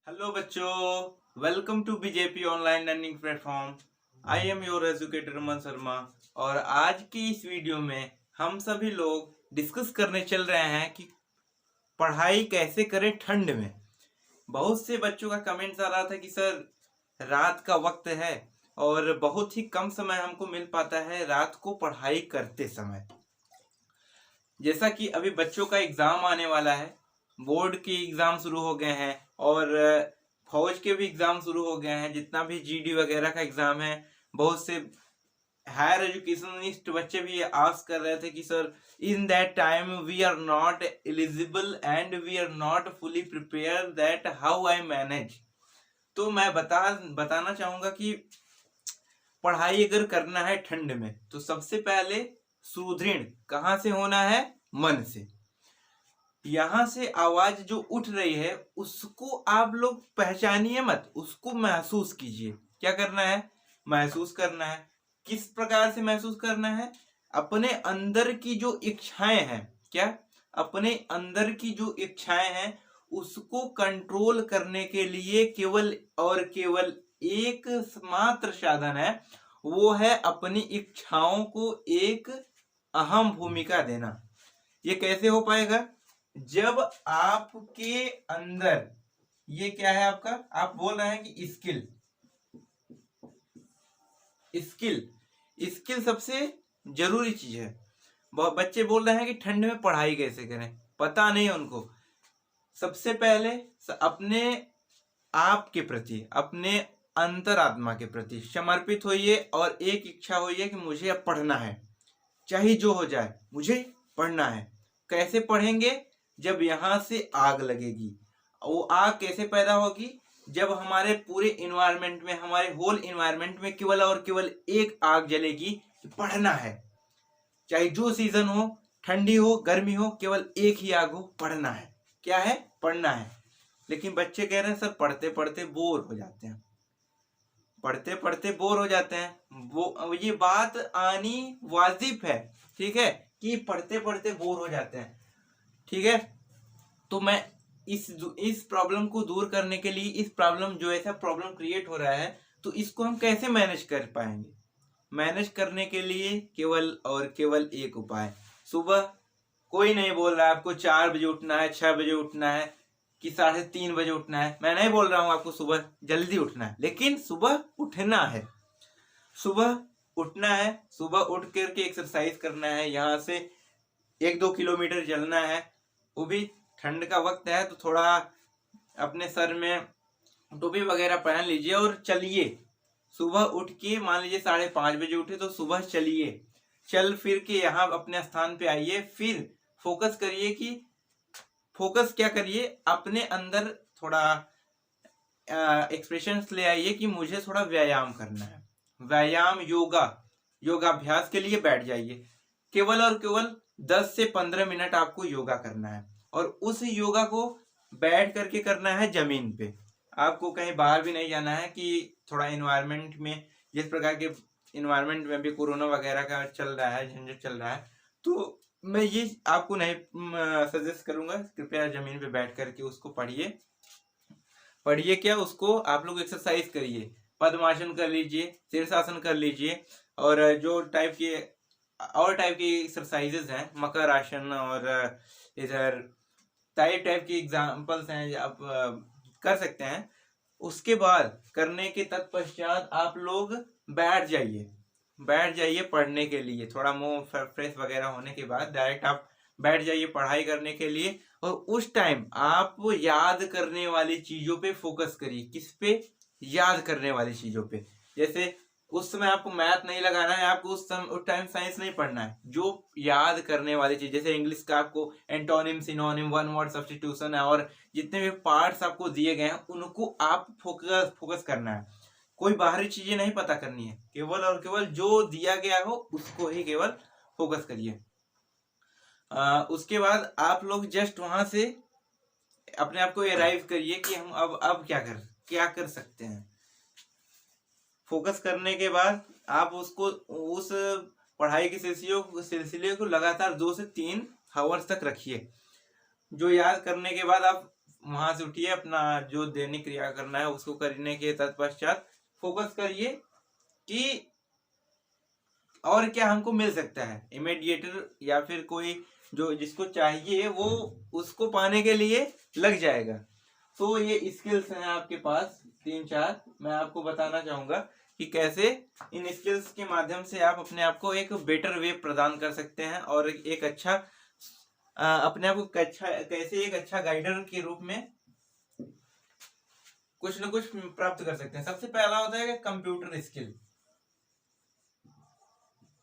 Hello बच्चों, welcome to BJP online learning platform. I am your educator Raman Sharma. और आज की इस वीडियो में हम सभी लोग डिस्कस करने चल रहे हैं कि पढ़ाई कैसे करें ठंड में। बहुत से बच्चों का कमेंट्स आ रहा था कि सर रात का वक्त है और बहुत ही कम समय हमको मिल पाता है रात को पढ़ाई करते समय। जैसा कि अभी बच्चों का एग्जाम आने वाला है, बोर्ड के एग्जाम शुरू हो गए हैं और फौज के भी एग्जाम शुरू हो गए हैं। जितना भी जीडी वगैरह का एग्जाम है, बहुत से हायर एजुकेशनिस्ट बच्चे भी आस्क कर रहे थे कि sir in that time we are not eligible and we are not fully prepare that how I manage. तो मैं बताना चाहूंगा कि पढ़ाई अगर करना है ठंड में तो सबसे पहले सुदृढ़ कहाँ से होना है? मन से। यहां से आवाज जो उठ रही है उसको आप लोग पहचानिए मत, उसको महसूस कीजिए। क्या करना है? महसूस करना है। किस प्रकार से महसूस करना है? अपने अंदर की जो इच्छाएं हैं, क्या अपने अंदर की जो इच्छाएं हैं उसको कंट्रोल करने के लिए केवल और केवल एक मात्र साधन है, वो है अपनी इच्छाओं को एक अहम भूमिका देना। ये कैसे हो पाएगा? जब आपके अंदर ये क्या है आपका, आप बोल रहे हैं कि स्किल स्किल स्किल सबसे जरूरी चीज है। बच्चे बोल रहे हैं कि ठंड में पढ़ाई कैसे करें, पता नहीं उनको। सबसे पहले अपने आप के प्रति, अपने अंतरात्मा के प्रति समर्पित होइए और एक इच्छा होइए कि मुझे अब पढ़ना है, चाहे जो हो जाए मुझे पढ़ना है। कैसे पढ़ेंगे? जब यहां से आग लगेगी। वो आग कैसे पैदा होगी? जब हमारे पूरे इन्वायरमेंट में, हमारे होल इन्वायरमेंट में केवल और केवल एक आग जलेगी कि पढ़ना है। चाहे जो सीजन हो, ठंडी हो गर्मी हो, केवल एक ही आग हो, पढ़ना है। क्या है? पढ़ना है। लेकिन बच्चे कह रहे हैं सर पढ़ते पढ़ते बोर हो जाते हैं, पढ़ते पढ़ते बोर हो जाते हैं। वो ये बात आनी वाजिब है, ठीक है, कि पढ़ते पढ़ते बोर हो जाते हैं। ठीक है, तो मैं इस प्रॉब्लम को दूर करने के लिए, इस प्रॉब्लम जो ऐसा प्रॉब्लम क्रिएट हो रहा है, तो इसको हम कैसे मैनेज कर पाएंगे? मैनेज करने के लिए केवल और केवल एक उपाय। सुबह कोई नहीं बोल रहा है आपको 4 बजे उठना है, 6 बजे उठना है कि 3:30 बजे उठना है। मैं नहीं बोल रहा हूं आपको सुबह जल्दी उठना है, लेकिन सुबह उठना है। सुबह उठना है, सुबह उठ करके एक्सरसाइज करना है। यहाँ से 1-2 किलोमीटर चलना है। वो भी ठंड का वक्त है तो थोड़ा अपने सर में टोपी वगैरह पहन लीजिए और चलिए। सुबह उठ के मान लीजिए 5:30 बजे उठे तो सुबह चलिए। चल फिर के यहाँ अपने स्थान पे आइए। फिर फोकस करिए कि फोकस क्या करिए, अपने अंदर थोड़ा एक्सप्रेशंस ले आइए कि मुझे थोड़ा व्यायाम करना है। व्यायाम योगाभ्यास के लिए बैठ जाइए। केवल और केवल 10 से 15 मिनट आपको योगा करना है और उस योगा को बैठ करके करना है जमीन पे। आपको कहीं बाहर भी नहीं जाना है कि थोड़ा इन्वायरमेंट में, जिस प्रकार के इन्वायरमेंट में भी कोरोना वगैरह का चल रहा है, झंझट चल रहा है, तो मैं ये आपको नहीं सजेस्ट करूंगा। कृपया जमीन पे बैठ करके उसको पढ़िए। पढ़िए क्या, उसको आप लोग एक्सरसाइज करिए। पद्मासन कर लीजिए, शीर्षासन कर लीजिए और जो टाइप के और टाइप की एक्सरसाइजेज हैं, मकर आसन और इधर टाइप की एग्जाम्पल्स हैं, आप कर सकते हैं। उसके बाद करने के तत्पश्चात आप लोग बैठ जाइए पढ़ने के लिए। थोड़ा मुंह फ्रेश वगैरह होने के बाद डायरेक्ट आप बैठ जाइए पढ़ाई करने के लिए। और उस टाइम आप याद करने वाली चीजों पे फोकस करिए। किस पे? याद करने वाली चीजों पे। जैसे उस समय आपको मैथ नहीं लगाना है, आपको उस टाइम साइंस नहीं पढ़ना है। जो याद करने वाली चीज, जैसे इंग्लिश का आपको antonym, synonym, one word substitution है और जितने भी पार्ट्स आपको दिए गए हैं उनको आप फोकस करना है। कोई बाहरी चीजें नहीं पता करनी है, केवल और केवल जो दिया गया हो उसको ही केवल फोकस करिए। उसके बाद आप लोग जस्ट वहां से अपने आप को अराइव करिए कि हम अब क्या कर सकते हैं। फोकस करने के बाद आप उसको, उस पढ़ाई के सिलसिले को लगातार 2 से 3 आवर्स तक रखिए। जो याद करने के बाद आप वहां से उठिए, अपना जो दैनिक क्रिया करना है उसको करने के तत्पश्चात फोकस करिए कि और क्या हमको मिल सकता है इमीडिएटर, या फिर कोई जो जिसको चाहिए वो उसको पाने के लिए लग जाएगा। तो ये स्किल्स हैं आपके पास 3-4, मैं आपको बताना चाहूंगा कि कैसे इन स्किल्स के माध्यम से आप अपने आप को एक बेटर वे प्रदान कर सकते हैं और एक अच्छा अपने आप को कैसे एक अच्छा गाइडर के रूप में कुछ न कुछ प्राप्त कर सकते हैं। सबसे पहला होता है कंप्यूटर स्किल।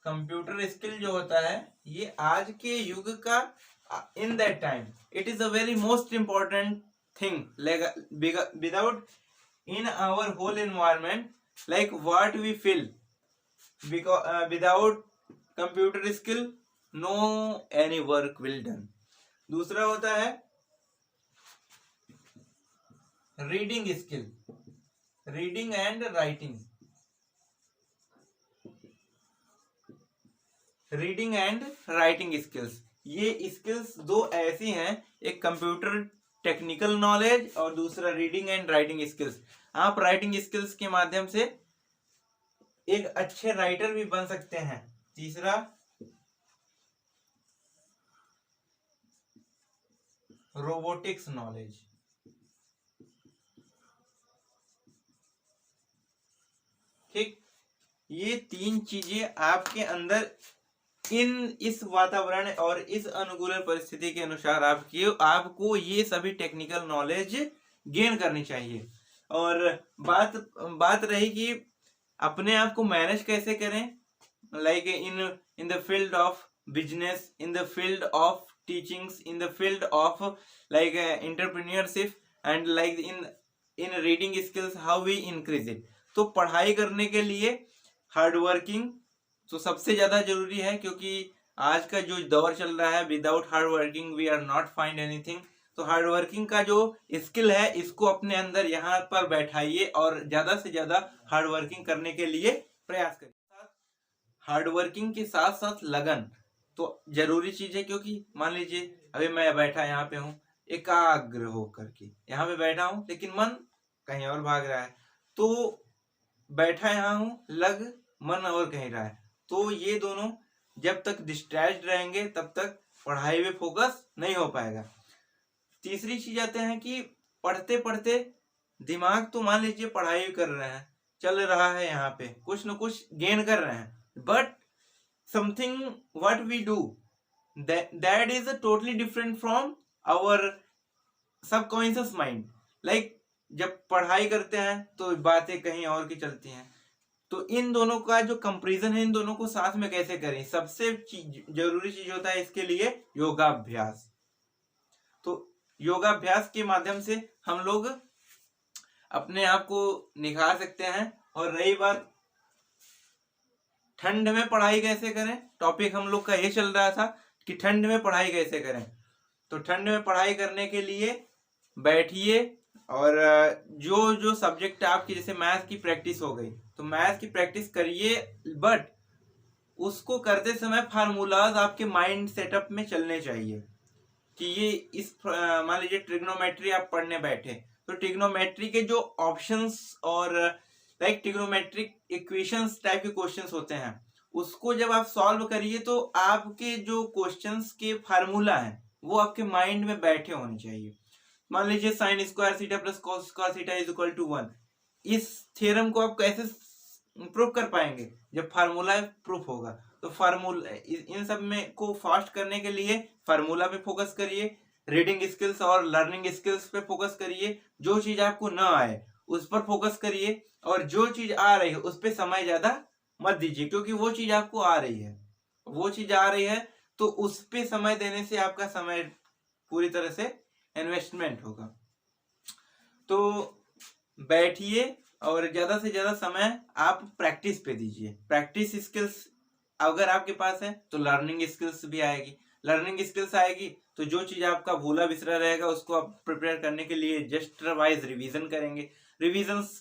कंप्यूटर स्किल जो होता है ये आज के युग का, इन that time it is a very most important thing without in our whole environment, like what we feel, because without computer skill no any work will done। दूसरा होता है reading skill, reading and writing, reading and writing skills. ये skills दो ऐसी हैं, एक computer technical knowledge और दूसरा रीडिंग एंड राइटिंग स्किल्स। आप राइटिंग स्किल्स के माध्यम से एक अच्छे राइटर भी बन सकते हैं। तीसरा रोबोटिक्स नॉलेज, ठीक। ये 3 चीजें आपके अंदर इस वातावरण और इस अनुकूल परिस्थिति के अनुसार आपको ये सभी टेक्निकल नॉलेज गेन करनी चाहिए। और बात रही कि अपने आप को मैनेज कैसे करें, like in the field of business, in the field of teachings, in the field of like entrepreneurship and like in reading skills, how we increase it. तो पढ़ाई करने के लिए हार्ड वर्किंग तो सबसे ज्यादा जरूरी है, क्योंकि आज का जो दौर चल रहा है, without hard working we are not find anything. तो हार्ड वर्किंग का जो स्किल है इसको अपने अंदर यहाँ पर बैठाइए और ज्यादा से ज्यादा हार्ड वर्किंग करने के लिए प्रयास करिए। हार्ड वर्किंग के साथ साथ लगन तो जरूरी चीज है, क्योंकि मान लीजिए अभी मैं बैठा यहाँ पे हूँ एकाग्र होकर के, यहाँ पे बैठा हूँ लेकिन मन कहीं और भाग रहा है, तो बैठा यहाँ हूँ मन और कहीं रहा है। तो ये दोनों जब तक डिस्ट्रैक्ट रहेंगे तब तक पढ़ाई में फोकस नहीं हो पाएगा। तीसरी चीज आते हैं कि पढ़ते पढ़ते दिमाग तो मान लीजिए पढ़ाई कर रहे हैं, चल रहा है, यहाँ पे कुछ न कुछ गेन कर रहे हैं, but something what we do that is totally different from our subconscious mind. Like जब पढ़ाई करते हैं तो बातें कहीं और की चलती हैं। तो इन दोनों का जो कंपैरिजन है, इन दोनों को साथ में कैसे करें, सबसे जरूरी चीज होता है इसके लिए योगाभ्यास। तो योगाभ्यास के माध्यम से हम लोग अपने आप को निखार सकते हैं। और रही बात ठंड में पढ़ाई कैसे करें, टॉपिक हम लोग का ये चल रहा था कि ठंड में पढ़ाई कैसे करें। तो ठंड में पढ़ाई करने के लिए बैठिए और जो जो सब्जेक्ट आपकी, जैसे मैथ की प्रैक्टिस हो गई तो मैथ की प्रैक्टिस करिए, बट उसको करते समय फार्मूलाज आपके माइंड सेटअप में चलने चाहिए कि ये इस मान लीजिए ट्रिग्नोमेट्री आप पढ़ने बैठे तो ट्रिग्नोमेट्री के जो ऑप्शंस और लाइक ट्रिग्नोमेट्रिक इक्वेशंस टाइप के क्वेश्चंस होते हैं उसको जब आप सॉल्व करिए तो आपके जो क्वेश्चंस के फार्मूला हैं वो आपके माइंड में बैठे होने चाहिए। मान लीजिए sine square theta plus cos square theta is equal to 1, इस थ्योरम को आप कैसे प्रूव कर पाएंगे, जब फार्मूला प्रूफ होगा। तो फार्मूला इन सब में को फास्ट करने के लिए फार्मूला पे फोकस करिए, रीडिंग स्किल्स और लर्निंग स्किल्स पे फोकस करिए। जो चीज आपको ना आए उस पर फोकस करिए और जो चीज आ रही है उस पर समय ज्यादा मत दीजिए, क्योंकि वो चीज आपको आ रही है, वो चीज आ रही है तो उस पे समय देने से आपका समय पूरी तरह से इन्वेस्टमेंट होगा। तो बैठिए और ज्यादा से ज्यादा समय आप प्रैक्टिस पे दीजिए। प्रैक्टिस स्किल्स अगर आपके पास है तो लर्निंग स्किल्स भी आएगी, लर्निंग स्किल्स आएगी तो जो चीज आपका भूला बिसरा रहेगा उसको आप प्रिपेयर करने के लिए जस्ट वाइज रिवीजन करेंगे। रिवीजन्स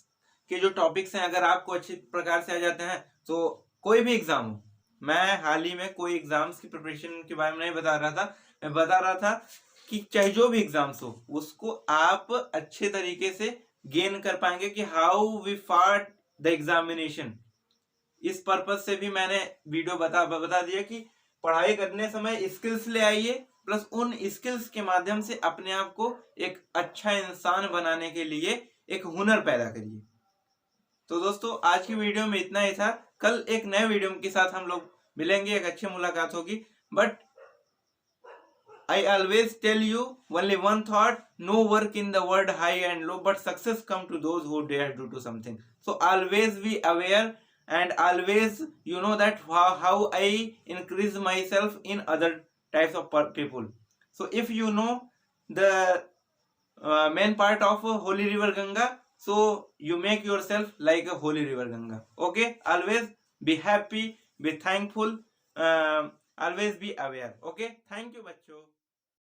के जो टॉपिक्स हैं अगर आपको अच्छी प्रकार से आ जाते हैं तो कोई भी एग्जाम हो, मैं हाल ही में कोई एग्जाम्स की प्रिपरेशन के बारे में नहीं बता रहा था, मैं बता रहा था कि चाहे जो भी एग्जाम्स हो उसको आप अच्छे तरीके से गेन कर पाएंगे कि हाउ वी फाट द एग्जामिनेशन। इस पर्पज से भी मैंने वीडियो बता दिया कि पढ़ाई करने समय स्किल्स ले आइए, प्लस उन स्किल्स के माध्यम से अपने आप को एक अच्छा इंसान बनाने के लिए एक हुनर पैदा करिए। तो दोस्तों आज की वीडियो में इतना ही था। कल एक नए वीडियो के साथ हम लोग मिलेंगे, एक अच्छी मुलाकात होगी। But I always tell you only one thought: no work in the world high and low, but success come to those who dare to do something. So always be aware and always that how I increase myself in other types of people. So if you know the main part of Holy River Ganga, so you make yourself like a Holy River Ganga. Okay, always be happy, be thankful, always be aware. Okay, thank you, बच्चों।